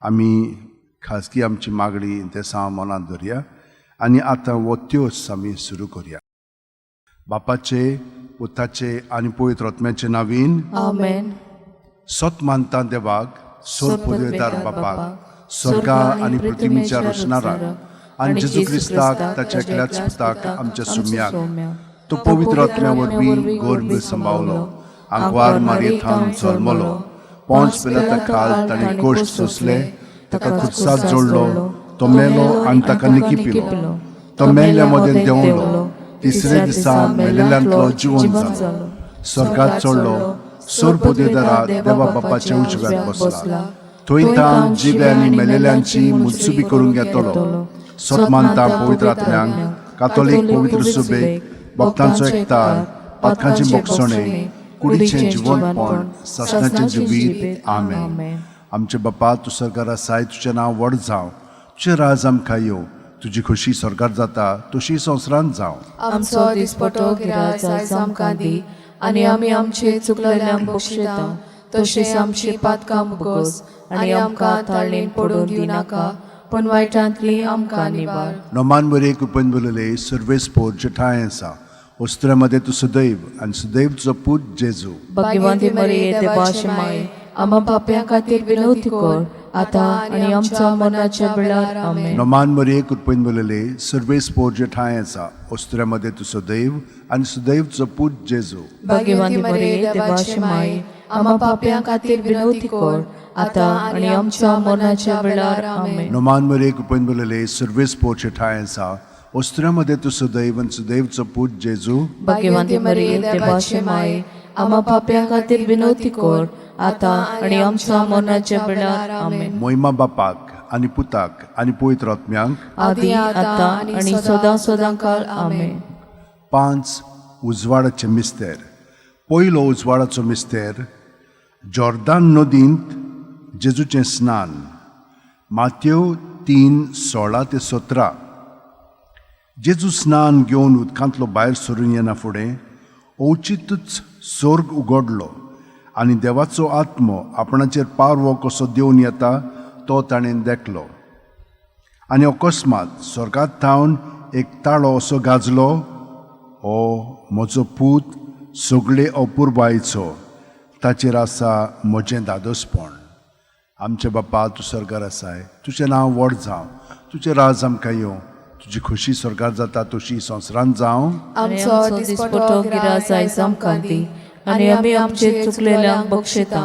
आमी खाजगी आमची मागणी ते मनात धरया आनी आतां वो त्योस आमी सुरू करया. बापाचे, पुताचे आनी पवित्र आत्म्याचे नांवीन आमेन. सत मानता देवाक, सोर पदवेदार बापाक, स्वर्गा आनी पृथ्वीच्या रचणाराक आनी जेजू क्रिस्ताक ताच्या एकल्याच पुताक आमच्या सुम्याक तो पवित्र आत्म्या वरवीं गर्भ सांबाळलो, आंकवार मारयेंतल्यान जल्मलो, पोंच पिलाता खाल ताणें कोश्ट सोंसले, ताका खुर्सात जोडलो, तो मेलो आनी ताका निकी पिलो, तो मेल्ल्या मदें देंवलो, तिसरे दिसा मेलेल्यांतलो जिवंत जालो, स्वर्गात चडलो, सोर पदवेदारा देवा बापाच्या उजव्याक बसला, थंय तां जिवे आनी मेलेल्यांची मुत्सुबी करून घेतलो. सत मानता पवित्र आत्म्यांक, कातोलीक पवित्र सुबेक, भक्तांचो एकठांय, पातकांची मोक्षणे, कुडीचें जिवंतपण, सासणाचें जिवीत. आमेन. आमचे बापा, तूं स्वर्गार आसाय, तुजें नांव व्हड जावं, तुजें राज आमकां येवं, तुजी खोशी स्वर्गार जाता तशी संवसारांत जावं. आमचो दिसपटो गिराय आयज आमकां दी, आनी आमी आमचे चुकलेल्यांक बक्षिता, तशेंच आमची पातकां मुगोस, आनी आमकां ताळणेन पडून दिनाका, पण वायटांतली आमकां निवार. नोमान बरे कृपेन बोलले सर्वेस्पोर जे ठाय आसा, वस्त्रामध्ये तूं सदैव आनी सदैव तुजो पूत जेजू. भाग्यवंती मरिये देवाची माय, आम्हा पाप्यां खातीर विनवती कर, आतां आनी आमच्या मरणाच्या वेळार. आमेन. नोमान बरे कृपेन बोलले सर्वेस्पोर जे ठाय आसा, वस्त्रामध्ये तूं सदैव आनी सदैव तुजो पूत जेजू. भाग्यवंती मरिये देवाची माय, आम्हा पाप्यां खातीर विनवती कर, आतां आनी आमच्या मरणाच्या वेळार. आमेन. नोमान बरे कृपेन बोलले सर्वेस्पोर जे ठाय आसा, वस्त्रामध्ये तूं सदैव आनी सदैव तुजो पूत जेजू. भाग्यवंती मरिये देवाची माय, आम्हा पाप्यां खातीर विनवती कर, आतां आनी आमच्या मरणाच्या वेळार. आमेन. मोहिमा बापाक आनी पुताक आनी पवित्र आत्म्यांक, आदी आतां आनी सदां सदांकाळ. आमेन. 5 उजवाडाचे मिस्तेर. पयलो उजवाडाचो मिस्तेर, जॉर्दान नदींत जेजूचें स्नान. माथ्यो 3:16-17. जेजू स्नान घेवन उदकांतलो भायर सरून येना फुडें ओचितूच स्वर्ग उगडलो आनी देवाचो आत्मो आपणाचेर पारवो कसो देवन येता तो ताणें देखलो. आनी अकस्मात स्वर्गांत थावन एक ताळो असो गाजलो, हो म्हजो पूत सगळे अपुरबायेचो, ताचेर आसा म्हजें दादोसपण. आमचे बापा, तूं स्वर्गार आसाय, तुजें नांव व्हड जावं, तुजें राज आमकां येवं, तुजी खोशी स्वर्गार जाता तशी संवसारांत जावं. आमचो दिसपटो गिराय आयज आमकां दी, आनी आमी आमचे चुकलेल्यांक बक्षिता,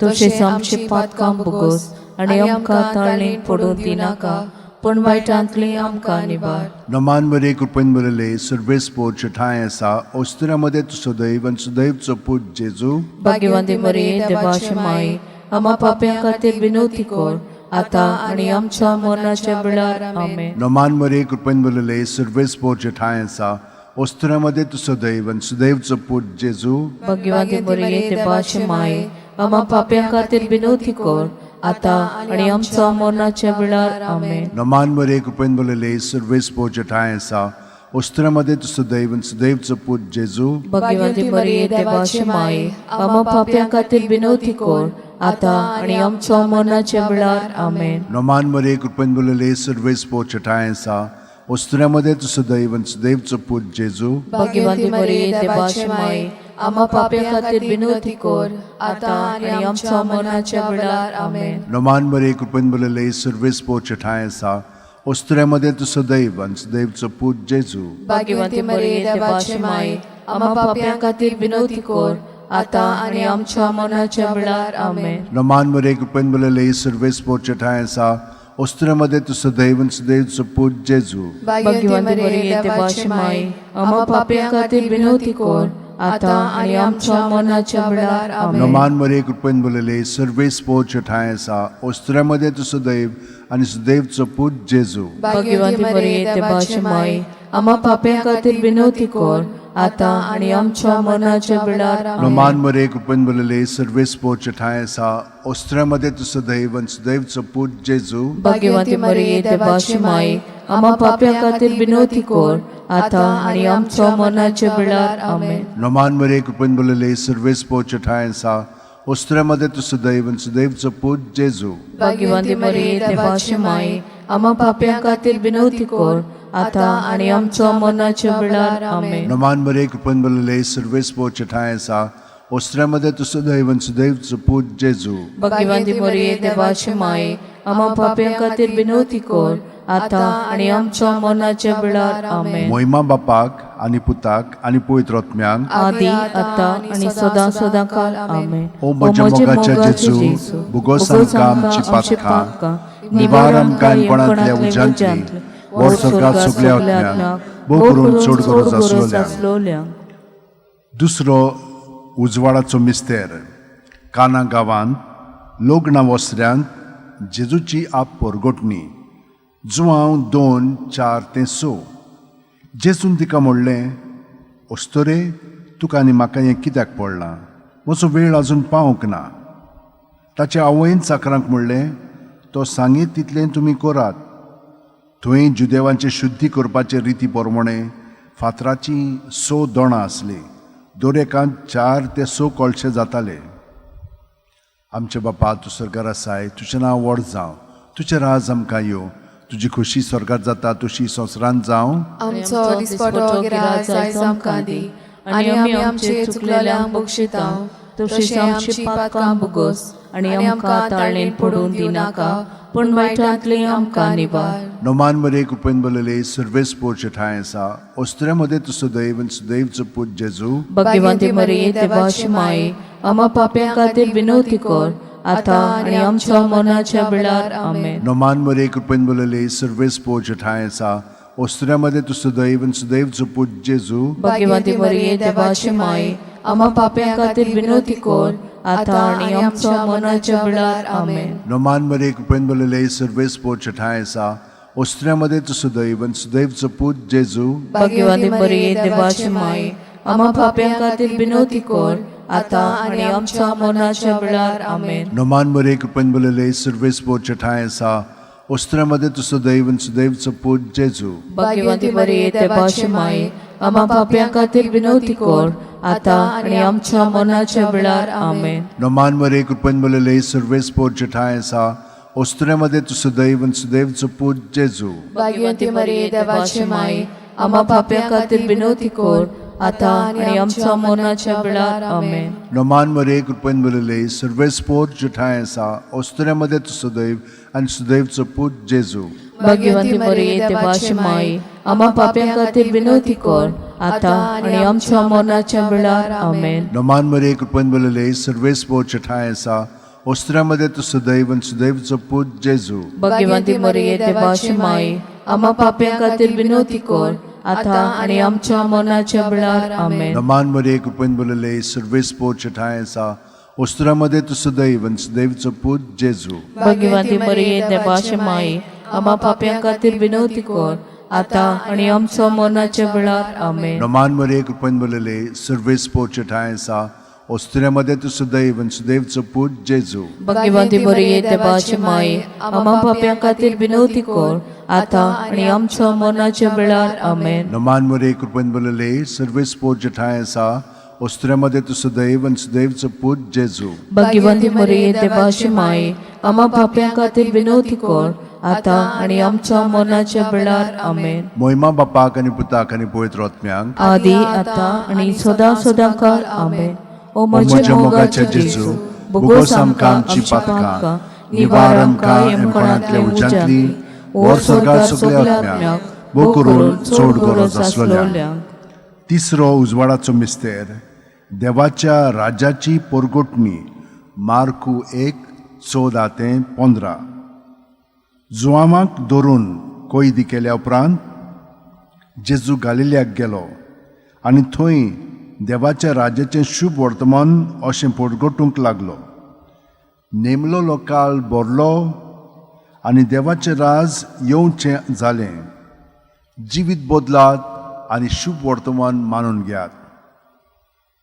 तशेंच आमची पातकां बुगोस, आनी आमकां ताळणेन पडून दिनाका, पण वायटांतली आमकां निवार. नोमान बरे कृपेन बोलले सर्वेस्पोर ठाय आसा, वस्त्रामध्ये तूं सदैव आनी सदैव तुजो पूत जेजू. भाग्यवंती मरिये देवाची माय, आम्हा पाप्यां खातीर विनवती कर, आतां आनी आमच्या मरणाच्या वेळार. आमेन. नोमान बरे कृपेन बोलले सर्वेस्पोर ठाय आसा, वस्त्रामध्ये तूं सदैव आनी सदैव तुजो पूत जेजू. भाग्यवंती मरिये देवाची माय, आम्हा पाप्यां खातीर विनवती कर, आतां आनी आमच्या मरणाच्या वेळार. आमेन. नोमान बरे कृपेन बोलले सर्वेस्पोर ठाय आसा, वस्त्रामध्ये तूं सदैव आनी सदैव तुजो पूत जेजू. भाग्यवंती मरिये देवाची माय, आम्हा पाप्यां खातीर विनवती कर, आतां आनी आमच्या मरणाच्या वेळार. आमेन. नोमान बरे कृपेन बोलले सर्वेस्पोर ठाय आसा, वस्त्रामध्ये तूं सदैव आनी सदैव तुजो पूत जेजू. भाग्यवंती मरिये देवाची माय, आम्हा पाप्यां खातीर विनवती कर, आतां आनी आमच्या मरणाच्या वेळार. आमेन. नोमान बरे कृपेन बोलले सर्वेस्पोर ठाय आसा, वस्त्रामध्ये तूं सदैव आनी सदैव तुजो पूत जेजू. भाग्यवंती मरिये देवाची माय, आम्हा पाप्यां खातीर विनवती कर, आतां आनी आमच्या मरणाच्या वेळार. आमेन. नोमान बरे कृपेन बोलले सर्वेस्पोर ठाय आसा, वस्त्रामध्ये तूं सदैव आनी सदैव तुजो पूत जेजू. भाग्यवंती मरिये देवाची माय, आम्हा पाप्यां खातीर विनवती कर, आतां आनी आमच्या मरणाच्या वेळार. आमेन. नोमान बरे कृपेन बोलले सर्वेस्पोर ठाय आसा, वस्त्रामध्ये तूं सदैव आनी सदैव तुजो पूत जेजू. भाग्यवंती मरिये देवाची माय, आम्हा पाप्यां खातीर विनवती कर, आतां आनी आमच्या मरणाच्या वेळार. नोमान बरे कृपेन बोलले सर्वेस्पोर ठाय आसा, वस्त्रामध्ये तूं सदैव आनी सदैव तुजो पूत जेजू. भाग्यवंती मरिये देवाची माय, आम्हा पाप्यां खातीर विनवती कर, आतां आनी आमच्या मरणाच्या वेळार. आमेन. नोमान बरे कृपेन बोलले सर्वेस्पोर ठाय आसा, ओस्त्र्यामध्ये तू सदैव आनी सदैवचो पूत जेजू भाग्यवंती मरिये देवाची माये आम्हा पाप्यां खातीर विनवती कर आता आणि आमच्या मरणाच्या वेळार आमेन. नमान मरे कृपन बलले सर्वेस पोच ठाय आसा ओस्त्र्यामध्ये तू सदैव आनी सदैवचो पूत जेजू भाग्यवंती मरिये देवाची माये आम्हा पाप्यां खातीर विनवती कर आता आणि आमच्या मरणाच्या वेळार आमेन. मोहिमा बापाक आनी पुताक आनी पवित्र आत्म्यांक आदी आता आणि सदा सदा काल आमेन. ओ म्हज्या मोगाच्या जेजू भुगोस आमकां आमची पातकां निवार आमकां काणकोणांतल्या उज्यांतली वर स्वर्गांत सगल्या आत्म्यांक भोव करून चड गरज आसलोल्यांक. दुसरो उजवाडाचो मिस्तेर काना गांवांत लोगना वस्त्र्यांत जेजूची आप परगोटणी जुवांव 2:4-6. जेजून तिका म्हणलें ओस्तोरे तुका आनी म्हाका हें कित्याक पडलां म्हजो वेळ आजून पावूंक ना. ताच्या आवयन चाकरांक म्हणलें तो सांगीत तितलें तुमी करात. थंय जुदेवांचे शुद्धी करपाचे रिती प्रमाणे फातराची 6 दोणां आसलीं. दर एकांत 4 ते 6 कळशे जाताले. आमचे बापा तूं स्वर्गार आसाय तुजें नांव व्हड जावं तुजें राज आमकां येवं तुजी खुशी स्वर्गार जाता तशी संवसारांत जावं. आमचो दिसपटो गिराय आयज आमकां दी आनी आमी आमचे चुकलेल्यांक बक्षितांव तशें आमची पातकां भोगोस आनी आमकां ताळणेन पडून दिनाका पूण वायटांतली आमकां निवार. नोमान मरे कृपेन बलले सर्वेस पोच ठाय आसा ओस्त्र्यामध्ये तू सदैव आनी सदैवचो पूत जेजू भाग्यवंती मरिये देवाची माये आम्हा पाप्यां खातीर विनवती कर आता आणि आमच्या मरणाच्या वेळार आमेन. नोमान मरे कृपेन बलले सर्वेस पोच ठाय आसा ओस्त्र्यामध्ये तू सदैव आनी सदैवचो पूत जेजू भाग्यवंती मरिये देवाची माये आम्हा पाप्यां खातीर विनवती कर आता आणि आमच्या मरणाच्या वेळार आमेन. नोमान मरे कृपेन बलले सर्वेस पोच ठाय आसा ओस्त्र्यामध्ये तू सदैव आनी सदैवचो पूत जेजू भाग्यवंती मरिये देवाची माये आम्हा पाप्यां खातीर विनवती कर आता आणि आमच्या मरणाच्या वेळार आमेन. नोमान मरे कृपेन बलले सर्वेस पोच ठाय आसा ओस्त्र्यामध्ये तू सदैव आनी सदैवचो पूत जेजू भाग्यवंती मरिये देवाची माये आम्हा पाप्यां खातीर विनवती कर आता आणि आमच्या मरणाच्या वेळार आमेन. नोमान मरे कृपेन बलले सर्वेस पोच ठाय आसा ओस्त्र्यामध्ये तू सदैव आनी सदैवचो पूत जेजू भाग्यवंती मरिये देवाची माये आम्हा पाप्यां खातीर विनवती कर आता आणि आमच्या मरणाच्या वेळार आमेन. नोमान मरे कृपेन बलले सर्वेस पोच ठाय आसा ओस्त्र्यामध्ये तू सदैव आनी सदैवचो पूत जेजू भाग्यवंती मरिये देवाची माये आम्हा पाप्यां खातीर विनवती कर आता आणि आमच्या मरणाच्या वेळार आमेन. नोमान मरे कृपेन बलले सर्वेस पोच ठाय आसा ओस्त्र्यामध्ये तू सदैव आनी सदैवचो पूत जेजू भाग्यवंती मरिये देवाची माये आम्हा पाप्यां खातीर विनवती कर आता आणि आमच्या मरणाच्या वेळार आमेन. नोमान मरे कृपेन बलले सर्वेस पोच ठाय आसा ओस्त्र्यामध्ये तू सदैव आनी सदैवचो पूत जेजू भाग्यवंती मरिये देवाची माये आम्हा पाप्यां खातीर विनवती कर आता आणि आमच्या मरणाच्या वेळार आमेन. नोमान मरे कृपेन बलले सर्वेस पोच ठाय आसा ओस्त्र्यामध्ये तू सदैव आनी सदैवचो पूत जेजू भाग्यवंती मरिये देवाची माये आम्हा पाप्यां खातीर विनवती कर आता आणि आमच्या मरणाच्या वेळार आमेन. नोमान मरे कृपेन बलले सर्वेस पोच ठाय आसा ओस्त्र्यामध्ये तू सदैव आनी सदैवचो पूत जेजू भाग्यवंती मरिये देवाची माये आम्हा पाप्यां खातीर विनवती कर आता आणि आमच्या मरणाच्या वेळार आमेन. मोहिमा बापाक आनी पुताक आनी पवित्र आत्म्यांक आदी आता आणि सदा सदा काल आमेन. ओ म्हज्या मोगाच्या जेजू भुगोस आमकां आमची पातकां निवार आमकां काणकोणांतल्या उज्यांतली वर स्वर्गांत सगल्या आत्म्यांक भोव करून चड गरज आसलोल्यांक. तिसरो उजवाडाचो मिस्तेर देवाच्या राज्याची परगोटणी मार्कू 1:14-15. जुआमाक धरून कोयदी केल्या उपरांत जेजू गालिल्याक गेलो आनी थंय देवाच्या राज्याचें शुभ वर्तमान अशें परगोटूंक लागलो. नेमलो लोकाल भरलो आनी देवाचें राज येवचें जालें. जिवीत बदलात आनी शुभ वर्तमान मानून घेयात.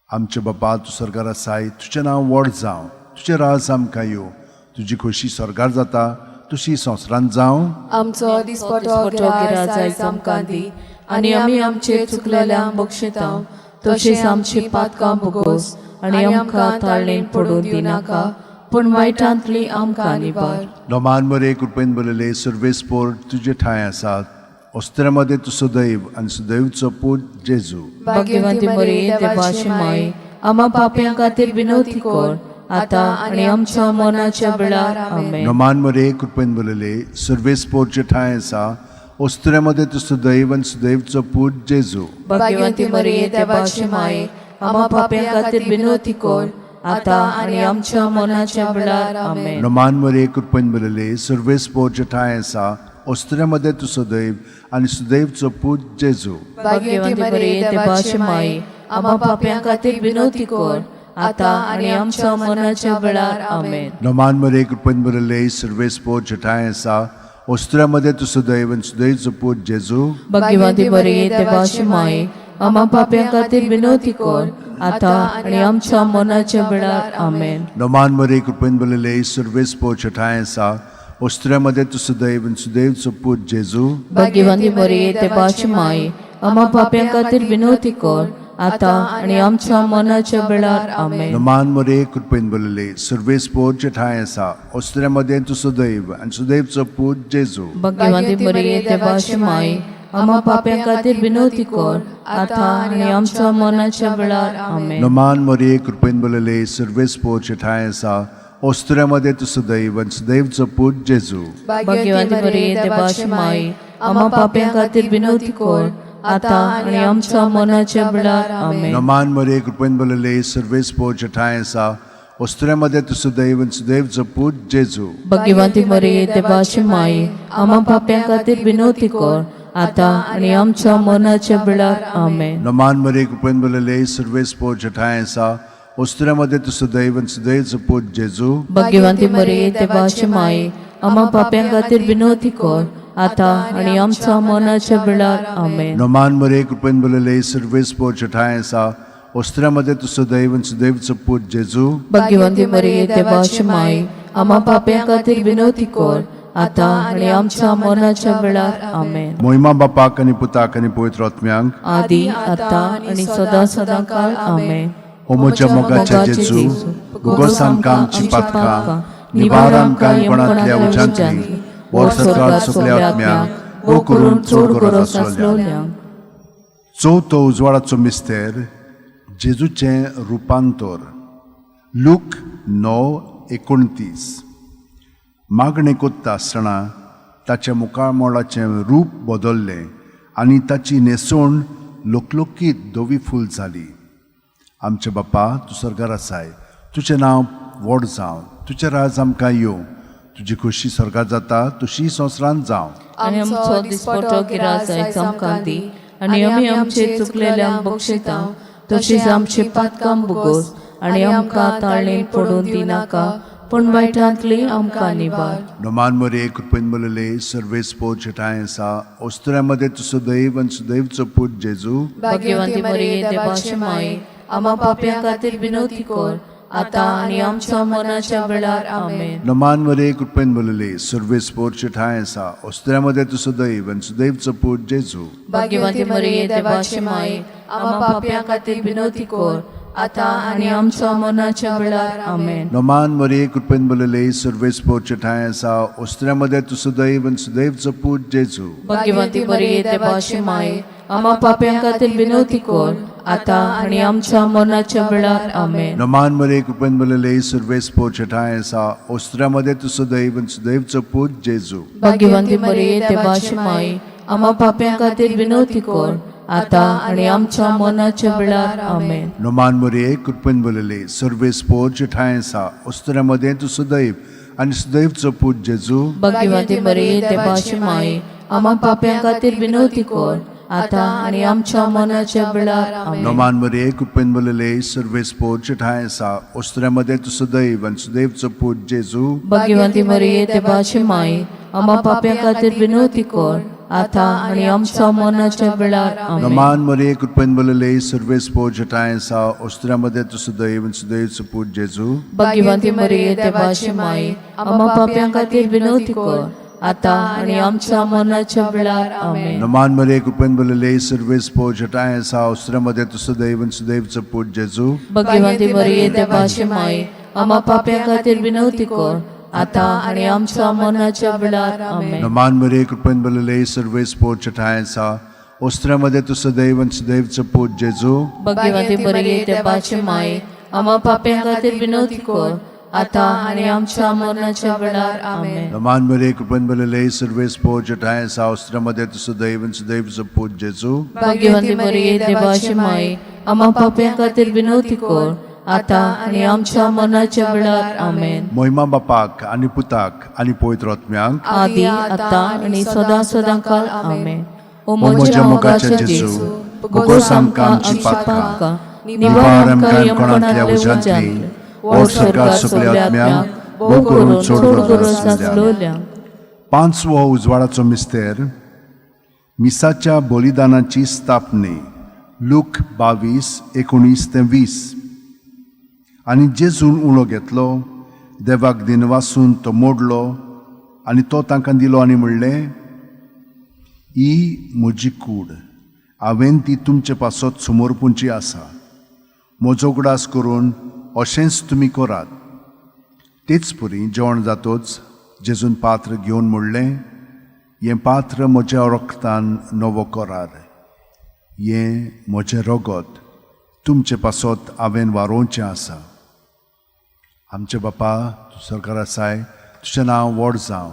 आमचे बापा तूं स्वर्गार आसाय तुजें नांव व्हड जावं तुजें राज आमकां येवं तुजी खोशी स्वर्गार जाता तशी संवसारांत जावं. आमचो दिसपटो गिराय आयज आमकां दी आनी आमी आमचे चुकलेल्यांक बक्षितांव तशेंच आमची पातकां भोगोस आनी आमकां ताळणेन पडूं दिनाका पूण वायटांतली आमकां निबार. नोमान मरे कृपेन बरयले सर्वेस्पोर तुजे ठांय आसात ओस्त्र्यामध्ये तू सदैव आणि सदैवचो पूत जेजू. भाग्यवंती मरिये देवाची माय आम्हा पाप्यां खातीर विनवती कर आता आनी आमच्या मरणाच्या वेळार आमेन. नोमान मरे कृपेन बरयले सर्वेस्पोरचे ठांय आसा ओस्त्र्यामध्ये तू सदैव आणि सदैवचो पूत जेजू. भाग्यवंती मरिये देवाची माय आम्हा पाप्यां खातीर विनवती कर आता आनी आमच्या मरणाच्या वेळार आमेन. नोमान मरे कृपेन बरयले सर्वेस्पोरचे ठांय आसा ओस्त्र्यामध्ये तू सदैव आणि सदैवचो पूत जेजू. भाग्यवंती मरिये देवाची माय आम्हा पाप्यां खातीर विनवती कर आता आनी आमच्या मरणाच्या वेळार आमेन. नोमान मरे कृपेन बरयले सर्वेस्पोरचे ठांय आसा ओस्त्र्यामध्ये तू सदैव आणि सदैवचो पूत जेजू. भाग्यवंती मरिये देवाची माय आम्हा पाप्यां खातीर विनवती कर आता आनी आमच्या मरणाच्या वेळार आमेन. नोमान मरे कृपेन बरयले सर्वेस्पोरचे ठांय आसा ओस्त्र्यामध्ये तू सदैव आणि सदैवचो पूत जेजू. भाग्यवंती मरिये देवाची माय आम्हा पाप्यां खातीर विनवती कर आता आनी आमच्या मरणाच्या वेळार आमेन. नोमान मरे कृपेन बरयले सर्वेस्पोरचे ठांय आसा ओस्त्र्यामध्ये तू सदैव आणि सदैवचो पूत जेजू. भाग्यवंती मरिये देवाची माय आम्हा पाप्यां खातीर विनवती कर आता आनी आमच्या मरणाच्या वेळार आमेन. नोमान मरे कृपेन बरयले सर्वेस्पोरचे ठांय आसा ओस्त्र्यामध्ये तू सदैव आणि सदैवचो पूत जेजू. भाग्यवंती मरिये देवाची माय आम्हा पाप्यां खातीर विनवती कर आता आनी आमच्या मरणाच्या वेळार आमेन. नोमान मरे कृपेन बरयले सर्वेस्पोरचे ठांय आसा ओस्त्र्यामध्ये तू सदैव आणि सदैवचो पूत जेजू. भाग्यवंती मरिये देवाची माय आम्हा पाप्यां खातीर विनवती कर आता आनी आमच्या मरणाच्या वेळार आमेन. नोमान मरे कृपेन बरयले सर्वेस्पोरचे ठांय आसा ओस्त्र्यामध्ये तू सदैव आणि सदैवचो पूत जेजू. भाग्यवंती मरिये देवाची माय आम्हा पाप्यां खातीर विनवती कर आता आनी आमच्या मरणाच्या वेळार आमेन. नोमान मरे कृपेन बरयले सर्वेस्पोरचे ठांय आसा ओस्त्र्यामध्ये तू सदैव आणि सदैवचो पूत जेजू. भाग्यवंती मरिये देवाची माय आम्हा पाप्यां खातीर विनवती कर आता आनी आमच्या मरणाच्या वेळार आमेन. मोहिमा बापाक आनी पुताक आनी पवित्र आत्म्यांक आदी आता आनी सदा सदां काळ आमेन. ओ म्हज्या मोगाच्या जेजू भुगोस आमकां आमची पातकां निबार आमकां येवपणांतल्या उज्यांतली वर सरकार सगल्या आत्म्यांक वो करून चोड गरज आसलोल्यांक. चवथो उजवाडाचो मिस्तेर जेजूचें रुपांतर. लूक 9:29. मागणे कोत्ता आसतना ताच्या मुखामोळाचें रूप बदल्लें आनी ताची न्हेसोण लोकलोकीत धवी फूल जाली. आमचे बापा तूं स्वर्गार आसाय तुजें नांव व्हड जावं तुजें राज आमकां येवं तुजी खोशी स्वर्गार जाता तशी संवसारांत जावं. आनी आमचो दिसपटो गिराज आयज आमकां दी आनी आमी आमचे चुकलेल्यांक बक्षिता तशीच आमची पातकां बुगोस आनी आमकां ताळणेन पडूं दिनाका पूण वायटांतली आमकां निबार. नोमान मरे कृपेन बरयले सर्वेस्पोरचे ठांय आसा ओस्त्र्यामध्ये तू सदैव आणि सदैवचो पूत जेजू. भाग्यवंती मरिये देवाची माय आम्हा पाप्यां खातीर विनवती कर आता आनी आमच्या मरणाच्या वेळार आमेन. नोमान मरे कृपेन बरयले सर्वेस्पोरचे ठांय आसा ओस्त्र्यामध्ये तू सदैव आणि सदैवचो पूत जेजू. भाग्यवंती मरिये देवाची माय आम्हा पाप्यां खातीर विनवती कर आता आनी आमच्या मरणाच्या वेळार आमेन. नोमान मरे कृपेन बरयले सर्वेस्पोरचे ठांय आसा ओस्त्र्यामध्ये तू सदैव आणि सदैवचो पूत जेजू. भाग्यवंती मरिये देवाची माय आम्हा पाप्यां खातीर विनवती कर आता आनी आमच्या मरणाच्या वेळार आमेन. नोमान मरे कृपेन बरयले सर्वेस्पोरचे ठांय आसा ओस्त्र्यामध्ये तू सदैव आणि सदैवचो पूत जेजू. भाग्यवंती मरिये देवाची माय आम्हा पाप्यां खातीर विनवती कर आता आनी आमच्या मरणाच्या वेळार आमेन. नोमान मरे कृपेन बरयले सर्वेस्पोरचे ठांय आसा ओस्त्र्यामध्ये तू सदैव आणि सदैवचो पूत जेजू. भाग्यवंती मरिये देवाची माय आम्हा पाप्यां खातीर विनवती कर आता आनी आमच्या मरणाच्या वेळार आमेन. नोमान मरे कृपेन बरयले सर्वेस्पोरचे ठांय आसा ओस्त्र्यामध्ये तू सदैव आणि सदैवचो पूत जेजू. भाग्यवंती मरिये देवाची माय आम्हा पाप्यां खातीर विनवती कर आता आनी आमच्या मरणाच्या वेळार आमेन. नोमान मरे कृपेन बरयले सर्वेस्पोरचे ठांय आसा ओस्त्र्यामध्ये तू सदैव आणि सदैवचो पूत जेजू. भाग्यवंती मरिये देवाची माय आम्हा पाप्यां खातीर विनवती कर आता आणि आमच्या मरणाच्या वेळार आमेन. नमान मरे कृपेन भरलेले सर्वे स्पोजटाय आसा उस्त्रामध्ये तू सदैव आणि सदैवचं पूज जेजू भगवंती मरिये देवाची माय आम्हा पाप्या खातीर विनवती कर आता आणि आमच्या मरणाच्या वेळार आमेन. नमान मरे कृपेन भरलेले सर्वे स्पोजटाय आसा उस्त्रामध्ये तू सदैव आणि सदैवचं पूज जेजू भगवंती मरिये देवाची माय आम्हा पाप्या खातीर विनवती कर आता आणि आमच्या मरणाच्या वेळार आमेन. नमान मरे कृपेन भरलेले सर्वे स्पोजटाय आसा उस्त्रामध्ये तू सदैव आणि सदैवचं पूज जेजू भगवंती मरिये देवाची माय आम्हा पाप्या खातीर विनवती कर आता आणि आमच्या मरणाच्या वेळार आमेन. महिमा बापाक आणि पुताक आणि पवित्र आत्म्याक आदी आता आणि सदा सदांकाळ आमेन. ओ म्हज्या म्हज्या मोगाच्या मोगाच्या जेजू, जेजू भोगोस आमकां आमची पातकां, निवार आमकां यमपणांतल्या उजांतली, ओर सरकार सगल्या आत्म्यांक, भोग करून सोड करून 5वो उजवाडाचो मिस्तेर मिसाच्या बलिदानाची स्थापने लूक 22:19-20. आनी जेजून उणो घेतलो, देवाक दिनवासून तो मोडलो आनी तो तांकां दिलो आनी म्हणलें, ही म्हजी कूड, हांवें ती तुमचे पासत समोर पुंची आसा. म्हजो उगडास करून अशेंच तुमी करात. तेच परी जेवण जातोच जेजून पात्र घेवन म्हणलें, हें पात्र म्हज्या रक्तान नवो करार, हें म्हजें रगत तुमचे पासत हांवें वारोवचें आसा. आमचे बापा तूं सरकार आसाय, तुजें नांव व्हड जावं,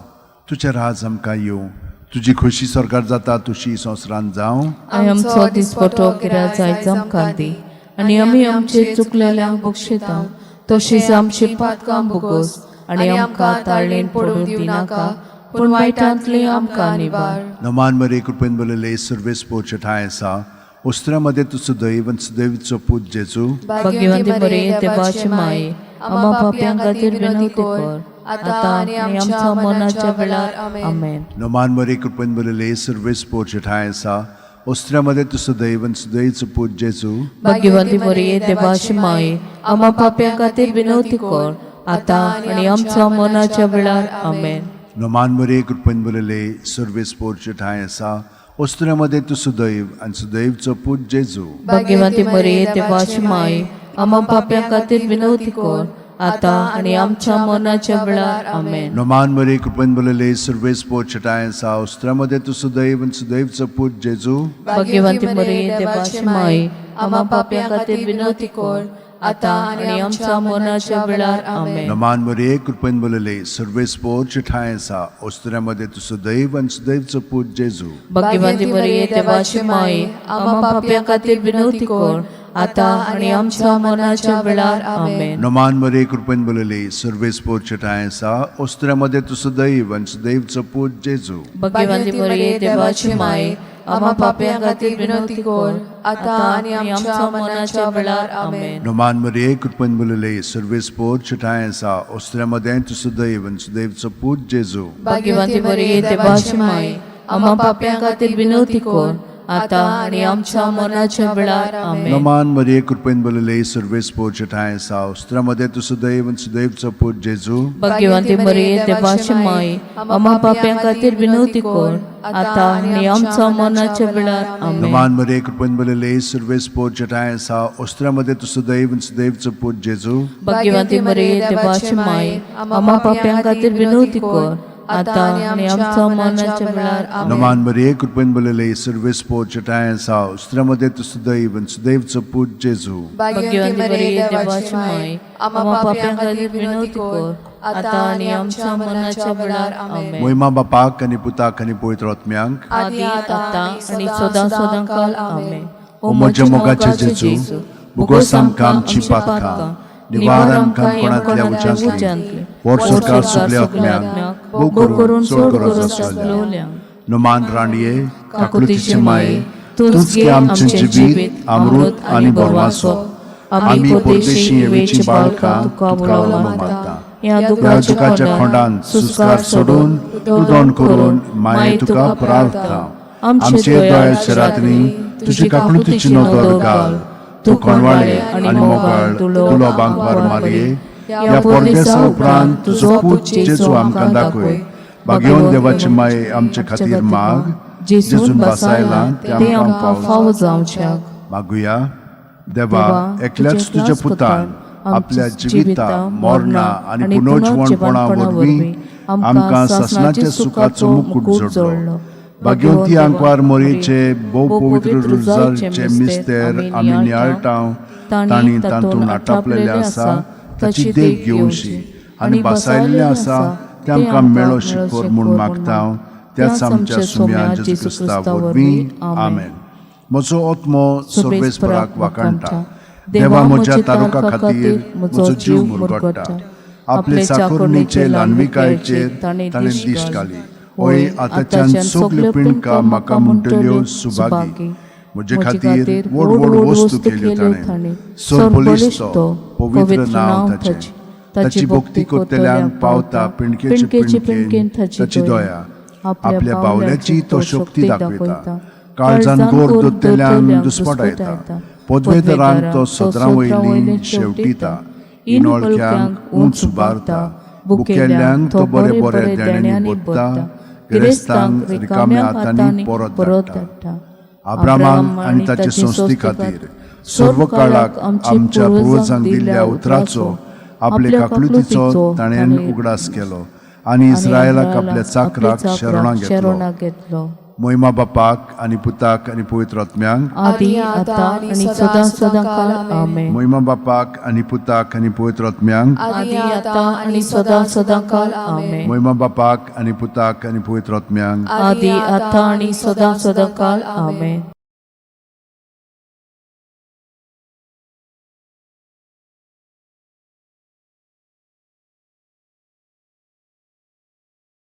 तुजें राज आमकां येवं, तुजी खोशी सरकार जाता तशी संवसारांत जावं. आय आमचो दिसपटो गिराय जायचो आमकां दी आनी आमी आमचे चुकलेल्यांक बक्षिता तशीच आमची पातकां भोगोस आनी आमकां ताळणेन पडून दिनाका पूण वायटांतली आमकां निवार. नमान मरे कृपेन भरलेले सर्वे स्पोजटाय आसा उस्त्रामध्ये तू सदैव आणि सदैवचो पूज जेजू भगवंती मरिये देवाची माय आम्हा पाप्यां खातीर विनवती कर आता आणि आमच्या मरणाच्या वेळार आमेन. नमान मरे कृपेन भरलेले सर्वे स्पोजटाय आसा उस्त्रामध्ये तू सदैव आणि सदैवचो पूज जेजू भगवंती मरिये देवाची माय आम्हा पाप्यां खातीर विनवती कर आता आणि आमच्या मरणाच्या वेळार आमेन. नमान मरे कृपेन भरलेले सर्वे स्पोजटाय आसा उस्त्रामध्ये तू सदैव आणि सदैवचो पूज जेजू भगवंती मरिये देवाची माय आम्हा पाप्यां खातीर विनवती कर आता आणि आमच्या मरणाच्या वेळार आमेन. नमान मरे कृपेन भरलेले सर्वे स्पोजटाय आसा उस्त्रामध्ये तू सदैव आणि सदैवचो पूज जेजू भगवंती मरिये देवाची माय आम्हा पाप्यां खातीर विनवती कर आता आणि आमच्या मरणाच्या वेळार आमेन. नमान मरे कृपेन भरलेले सर्वे स्पोजटाय आसा उस्त्रामध्ये तू सदैव आणि सदैवचो पूज जेजू भगवंती मरिये देवाची माय आम्हा पाप्यां खातीर विनवती कर आता आणि आमच्या मरणाच्या वेळार आमेन. नमान मरे कृपेन भरलेले सर्वे स्पोजटाय आसा उस्त्रामध्ये तू सदैव आणि सदैवचो पूज जेजू भगवंती मरिये देवाची माय आम्हा पाप्यां खातीर विनवती कर आता आणि आमच्या मरणाच्या वेळार आमेन. नमान मरे कृपेन भरलेले सर्वे स्पोजटाय आसा उस्त्रामध्ये तू सदैव आणि सदैवचो पूज जेजू भगवंती मरिये देवाची माय आम्हा पाप्यां खातीर विनवती कर आता आणि आमच्या मरणाच्या वेळार आमेन. नमान मरे कृपेन भरलेले सर्वे स्पोजटाय आसा उस्त्रामध्ये तू सदैव आणि सदैवचो पूज जेजू भगवंती मरिये देवाची माय आम्हा पाप्यां खातीर विनवती कर आता आणि आमच्या मरणाच्या वेळार आमेन. नमान मरे कृपेन भरलेले सर्वे स्पोजटाय आसा उस्त्रामध्ये तू सदैव आणि सदैवचो पूज जेजू भगवंती मरिये देवाची माय आम्हा पाप्यां खातीर विनवती कर आता आणि आमच्या मरणाच्या वेळार आमेन. नमान मरे कृपेन भरलेले सर्वे स्पोजटाय आसा उस्त्रामध्ये तू सदैव आणि सदैवचो पूज जेजू भगवंती मरिये देवाची माय आम्हा पाप्यां खातीर विनवती कर आता आणि आमच्या मरणाच्या वेळार आमेन. महिमा बापाक आणि पुताक आणि पवित्र आत्म्यांक आदी आता आणि सदा सदांकाळ आमेन. ओ म्हज्या मोगाचे जेजू, भोगोस आमकां आमची पातकां, निवार आमकां कोणांतल्या उजांतली, वर सरकार सगल्या आत्म्यांक, भोग करून सोड करून नमान राणये काकुतीचे माये, तूंच की आमचें जिवीत अमृत आनी बोरवासो. आमी परदेशी येवेची बाळकां तुका उलोवंक मागता. या दुखाच्या खोंडान सुस्कार सोडून उदोण करून माये तुका प्रार्थना. आमचे दोळ्याच्या रात्री तुजी काकुतीची नदर घाल. तू कोणवाळे आनी मोगाळ तुलो बांकवार मारये, या परदेसा उपरांत तुजो पूत जेजू आमकां दाखय. भाग्यवन देवाची माय आमचे खातीर माग जेजून बसायला ते आमकां फावो जावच्याक मागुया. देवा, एकल्याच तुझ्या पुतान आपल्या जिविता मरणा आणि पुनर्जीवनपणा वरवीं आमकां सासणाच्या सुखाचो मुकुट जोडलो. भाग्यवंती आंकवार मोरयेचे भोव पवित्र रुजाचे मिस्तेर आमी नियाळटाव. तांणी तातूंत आटापलेले आसा ताची देख घेवशी आनी बसायल्ले आसा ते आमकां मेळो शिकोर म्हूण मागतां. त्याच आमच्या सुम्या जेजू क्रिस्ता वरवीं. आमेन. म्हजो आत्मो सर्वेस्पराक वाखाणटा. देवा, म्हज्या तारुका खातीर म्हजो जीव मुरगडटा. आपले चाकुरणीचे ल्हानविकायेचेर ताणें दिश्ट घाली. ओय, आतांच्यान सगल्यो पिणकां म्हाका म्हणटल्यो सुभागी. म्हजे खातीर व्हड व्हड वस्तू केल्यो ताणें. सोर्बोलिश तो पवित्र नांव ताचें. ताची भक्ती करतल्यांक पावता पिणकेचे पिणकेन ताची दया. आपल्या बावल्याची तो शक्ती दाखयता. काळजान गोर दोत्तेल्यांक दुस्पटायता. पदवेदरांक तो सदरां वयली शेवटीता. इनोळख्यांक उंच उबारता. भुकेल्यांक तो बरे बरे देण्यांनी बोदता. गिरेस्तांक रिकाम्या हातांनी परत धाडटा. अब्रामाक आनी ताचे संस्थी खातीर सर्व काळाक आमच्या पुर्वजांक दिल्ल्या उतराचो आपले काकलुतीचो ताणें उगडास केलो आनी इस्रायलाक आपल्या चाकराक शरणां घेतलो. महिमा बापाक आनी पुताक आनी पवित्र आत्म्यांक आदी आतां आनी सदां सदांकाळ. आमेन. महिमा बापाक आनी पुताक आनी पवित्र आत्म्यांक आदी आतां आनी सदां सदांकाळ. आमेन. महिमा बापाक आनी पुताक आनी पवित्र आत्म्यांक आदी आतां आनी सदां सदांकाळ. आमेन.